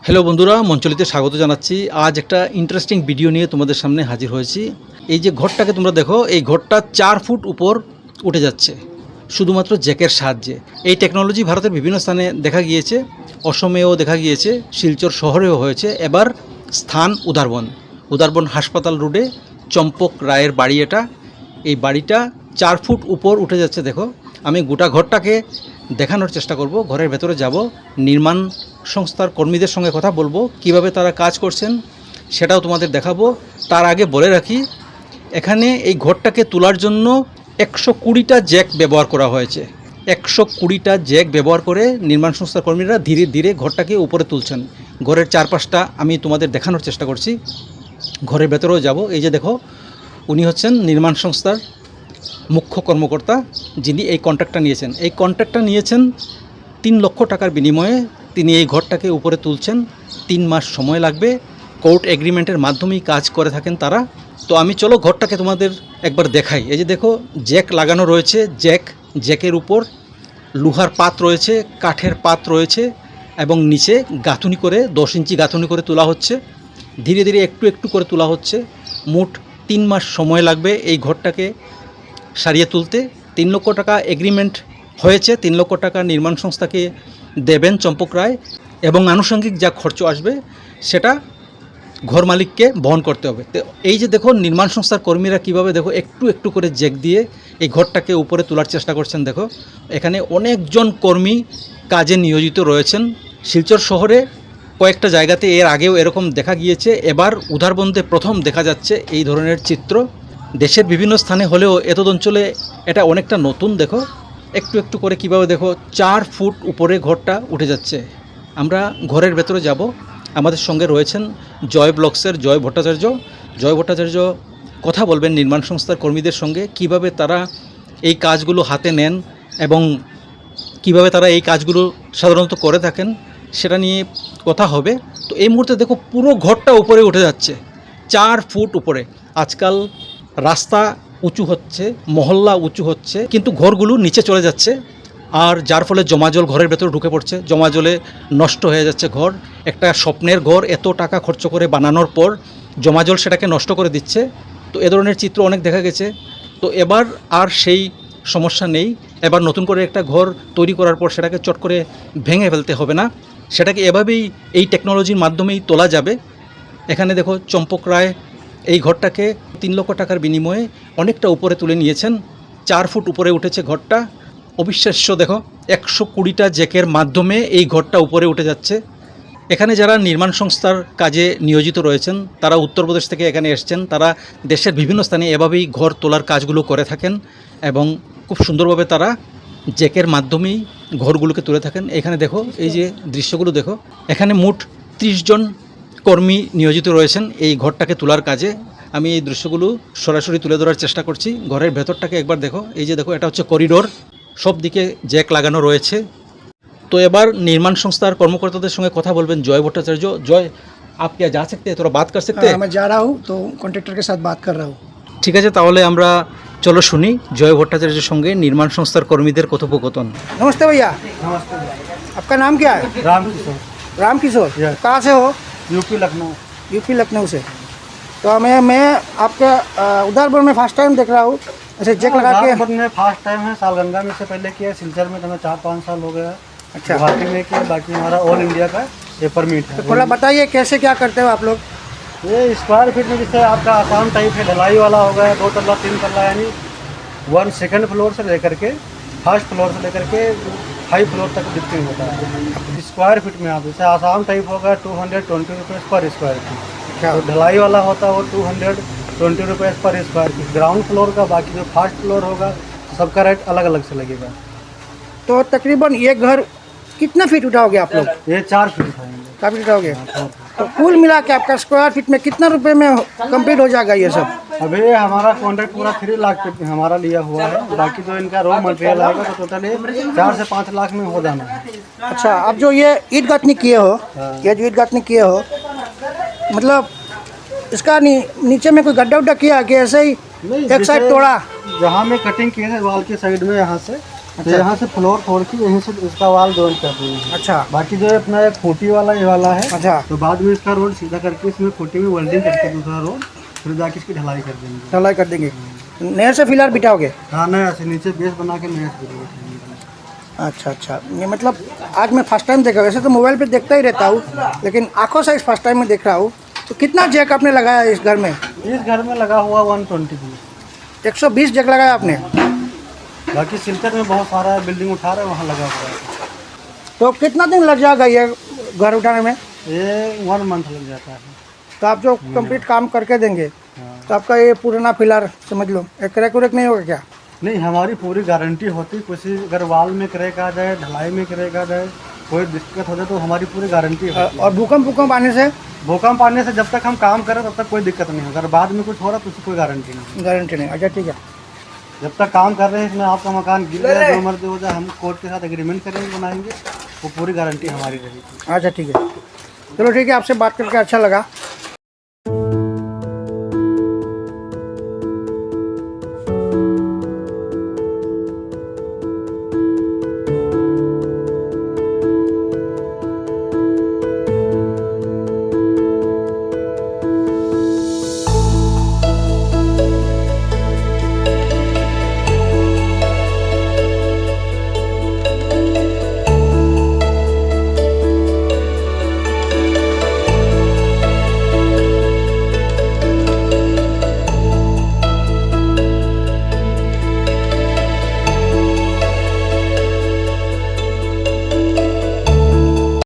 Hello বন্ধুরা, মঞ্চলিতে স্বাগত জানাচ্ছি। আজ একটা ইন্টারেস্টিং ভিডিও নিয়ে তোমাদের সামনে হাজির হয়েছি। এই যে ঘরটাকে তোমরা দেখো, এই ঘরটা 4 ফুট উপর উঠে যাচ্ছে শুধুমাত্র জ্যাকের সাহায্যে। এই টেকনোলজি ভারতের বিভিন্ন স্থানে দেখা গিয়েছে, অসমেও দেখা গিয়েছে, শিলচর শহরেও হয়েছে। এবার স্থান উদারবন, উদারবন হাসপাতাল রোডে চম্পক রায়ের বাড়ি এটা। এই বাড়িটা 4 ফুট উপর উঠে যাচ্ছে। দেখো, আমি গোটা ঘরটাকে দেখানোর চেষ্টা করব। ঘরের ভেতরে যাব, নির্মাণ সংস্থার কর্মীদের সঙ্গে কথা বলবো, কিভাবে তারা কাজ করছেন সেটাও তোমাদের দেখাবো। তার আগে বলে রাখি, এখানে এই ঘরটাকে তোলার জন্য 120টা জ্যাক ব্যবহার করা হয়েছে। 120টা জ্যাক ব্যবহার করে নির্মাণ সংস্থার কর্মীরা ধীরে ধীরে ঘরটাকে উপরে তুলছেন। ঘরের চারপাশটা আমি তোমাদের দেখানোর চেষ্টা করছি। ঘরের ভেতরেও যাব। এই যে দেখো, উনি হচ্ছেন নির্মাণ সংস্থার মুখ্য কর্মকর্তা, যিনি এই কন্ট্রাক্টটা নিয়েছেন। এই কন্ট্রাক্টটা নিয়েছেন 3 লক্ষ টাকার বিনিময়ে। তিনি এই ঘরটাকে উপরে তুলছেন। 3 মাস সময় লাগবে। কোর্ট এগ্রিমেন্টের মাধ্যমেই কাজ করে থাকেন তারা। তো আমি চলো ঘরটাকে তোমাদের একবার দেখাই। এই যে দেখো, জ্যাক লাগানো রয়েছে। জ্যাকের উপর লোহার পাত রয়েছে, কাঠের পাত রয়েছে এবং নিচে গাঁথুনি করে 10 ইঞ্চি গাঁথুনি করে তোলা হচ্ছে। ধীরে ধীরে একটু একটু করে তোলা হচ্ছে। মোট 3 মাস সময় লাগবে এই ঘরটাকে সারিয়ে তুলতে। 3 লক্ষ টাকা এগ্রিমেন্ট হয়েছে। 3 লক্ষ টাকা নির্মাণ সংস্থাকে দেবেন চম্পক রায়, এবং আনুষঙ্গিক যা খরচ আসবে সেটা ঘর মালিককে বহন করতে হবে। তো এই যে দেখো, নির্মাণ সংস্থার কর্মীরা কীভাবে দেখো একটু একটু করে জ্যাক দিয়ে এই ঘরটাকে উপরে তোলার চেষ্টা করছেন। দেখো, এখানে অনেকজন কর্মী কাজে নিয়োজিত রয়েছেন। শিলচর শহরে কয়েকটা জায়গাতে এর আগেও এরকম দেখা গিয়েছে। এবার উধারবন্দে প্রথম দেখা যাচ্ছে এই ধরনের চিত্র। দেশের বিভিন্ন স্থানে হলেও এতদ অঞ্চলে এটা অনেকটা নতুন। দেখো, একটু একটু করে কীভাবে দেখো 4 ফুট উপরে ঘরটা উঠে যাচ্ছে। আমরা ঘরের ভেতরে যাব। আমাদের সঙ্গে রয়েছেন জয় ব্লকসের জয় ভট্টাচার্য কথা বলবেন নির্মাণ সংস্থার কর্মীদের সঙ্গে, কিভাবে তারা এই কাজগুলো হাতে নেন এবং কিভাবে তারা এই কাজগুলো সাধারণত করে থাকেন সেটা নিয়ে কথা হবে। তো এই মুহূর্তে দেখো, পুরো ঘরটা উপরে উঠে যাচ্ছে 4 ফুট উপরে। আজকাল রাস্তা উঁচু হচ্ছে, মহল্লা উঁচু হচ্ছে, কিন্তু ঘরগুলো নিচে চলে যাচ্ছে। আর যার ফলে জমা জল ঘরের ভেতরে ঢুকে পড়ছে। জমা জলে নষ্ট হয়ে যাচ্ছে ঘর। একটা স্বপ্নের ঘর এত টাকা খরচ করে বানানোর পর জমা জল সেটাকে নষ্ট করে দিচ্ছে। তো এ ধরনের চিত্র অনেক দেখা গেছে। তো এবার আর সেই সমস্যা নেই। এবার নতুন করে একটা ঘর তৈরি করার পর সেটাকে চট করে ভেঙে ফেলতে হবে না। সেটাকে এভাবেই এই টেকনোলজির মাধ্যমেই তোলা যাবে। এখানে দেখো, চম্পক রায় এই ঘরটাকে 3 লক্ষ টাকার বিনিময়ে অনেকটা উপরে তুলে নিয়েছেন। 4 ফুট উপরে উঠেছে ঘরটা। অবিশ্বাস্য। দেখো, 120টা জ্যাকের মাধ্যমে এই ঘরটা উপরে উঠে যাচ্ছে। এখানে যারা নির্মাণ সংস্থার কাজে নিয়োজিত রয়েছেন তারা উত্তরপ্রদেশ থেকে এখানে এসছেন। তারা দেশের বিভিন্ন স্থানে এভাবেই ঘর তোলার কাজগুলো করে থাকেন এবং খুব সুন্দরভাবে তারা জ্যাকের মাধ্যমেই ঘরগুলোকে তুলে থাকেন। এখানে দেখো, এই যে দৃশ্যগুলো দেখো, এখানে মোট 30 জন কর্মী নিয়োজিত রয়েছেন এই ঘরটাকে তোলার কাজে। আমি এই দৃশ্যগুলো সরাসরি তুলে ধরার চেষ্টা করছি। ঘরের ভেতরটাকে একবার দেখো। এই যে দেখো, এটা হচ্ছে করিডোর, সব দিকে জ্যাক লাগানো রয়েছে। তো এবার নির্মাণ সংস্থার কর্মকর্তাদের সঙ্গে কথা বলবেন জয় ভট্টাচার্য। জয়, आप क्या जा सकते हैं, थोड़ा बात कर सकते हैं? मैं जा रहा हूँ तो कॉन्ट्रैक्टर के साथ बात कर रहा हूँ। ঠিক আছে, তাহলে আমরা চলো শুনি জয় ভট্টাচার্যের সঙ্গে নির্মাণ সংস্থার কর্মীদের কথোপকথন। नमस्ते भैया। नमस्ते। आपका नाम क्या है? राम किशोर, राम किशोर। Yes. कहाँ से हो? यूपी लखनऊ। यूपी लखनऊ से। तो मैं आपके उधारपुर में फर्स्ट टाइम देख रहा हूँ ऐसे चेक लगा के। उधारपुर में फर्स्ट टाइम है। सालगंगा में से पहले किया, सिलचर में तो मैं 4-5 साल हो गया। अच्छा। गुवाहाटी में किया, बाकी हमारा ऑल इंडिया का ये परमिट है। तो थोड़ा बताइए कैसे क्या करते हो आप लोग? ये स्क्वायर फीट में जैसे आपका आसान टाइप है, ढलाई वाला हो गया 2 तल्ला 3 तल्ला, यानी 1 सेकंड फ्लोर से लेकर के फर्स्ट फ्लोर से लेकर के 5 फ्लोर तक लिफ्टिंग होता है। स्क्वायर फीट में आप जैसे आसान टाइप होगा 220 रुपये पर स्क्वायर फीट। अच्छा। तो ढलाई वाला होता है वो 220 रुपये पर स्क्वायर फीट। ग्राउंड फ्लोर का, बाकी जो फर्स्ट फ्लोर होगा सबका रेट अलग अलग से लगेगा। तो तकरीबन ये घर कितना फीट उठाओगे आप लोग? ये 4 फीट उठाएंगे। काफी उठाओगे? तो कुल मिला के आपका स्क्वायर फीट में कितना रुपए में कंप्लीट हो जाएगा ये सब? अभी हमारा कॉन्ट्रैक्ट पूरा 3 लाख पे हमारा लिया हुआ है। बाकी जो इनका रॉ मटेरियल आएगा तो टोटली 4 से 5 लाख में हो जाना है। अच्छा, अब जो ये ईट गाँथनी किए हो, ये जो ईट गाँथनी किए हो, मतलब इसका नीचे में कोई गड्ढा उड्ढा किया कि ऐसे ही नहीं, एक साइड तोड़ा? जहाँ में कटिंग किए थे वाल के साइड में, यहाँ से तो यहाँ से फ्लोर तोड़ के यहीं से इसका वाल जोड़ कर देंगे। अच्छा बाकी जो है अपना एक खूटी वाला ये वाला है, अच्छा तो बाद में इसका रोड सीधा करके इसमें खूटी में वेल्डिंग करके दूसरा रोड फिर जाके इसकी ढलाई कर देंगे। ढलाई कर देंगे। नए से फिलहाल बिठाओगे? हाँ नया से नीचे बेस बना के नया से बिठाएंगे। अच्छा अच्छा, ये मतलब आज मैं फर्स्ट टाइम देखा, वैसे तो मोबाइल पे देखता ही रहता हूँ लेकिन आंखों से इस फर्स्ट टाइम में देख रहा हूँ। तो कितना जैक आपने लगाया इस घर में? इस घर में लगा हुआ 120 120 जैक लगाया आपने? बाकी सिलचर में बहुत सारा बिल्डिंग उठा रहे हैं वहाँ लगा हुआ है। तो कितना दिन लग जाएगा ये घर उठाने में? ये 1 मंथ लग जाता है। तो आप जो कंप्लीट काम करके देंगे हाँ। तो आपका ये पुराना पिलर समझ लो एक क्रैक उरैक नहीं होगा क्या? नहीं हमारी पूरी गारंटी होती, किसी अगर वाल में क्रैक आ जाए, ढलाई में क्रैक आ जाए, कोई दिक्कत हो जाए तो हमारी पूरी गारंटी होती है। और भूकंप आने से? भूकंप आने से जब तक हम काम करें तब तक कोई दिक्कत नहीं है, अगर बाद में कुछ हो रहा तो उसकी कोई गारंटी नहीं। गारंटी नहीं? अच्छा ठीक है। जब तक काम कर रहे हैं इसमें आपका मकान गिर जाए, जो मर्जी हो जाए, हम कोर्ट के साथ एग्रीमेंट करेंगे, बनाएंगे, वो पूरी गारंटी हमारी रहेगी। अच्छा ठीक है, चलो ठीक है, आपसे बात करके अच्छा लगा।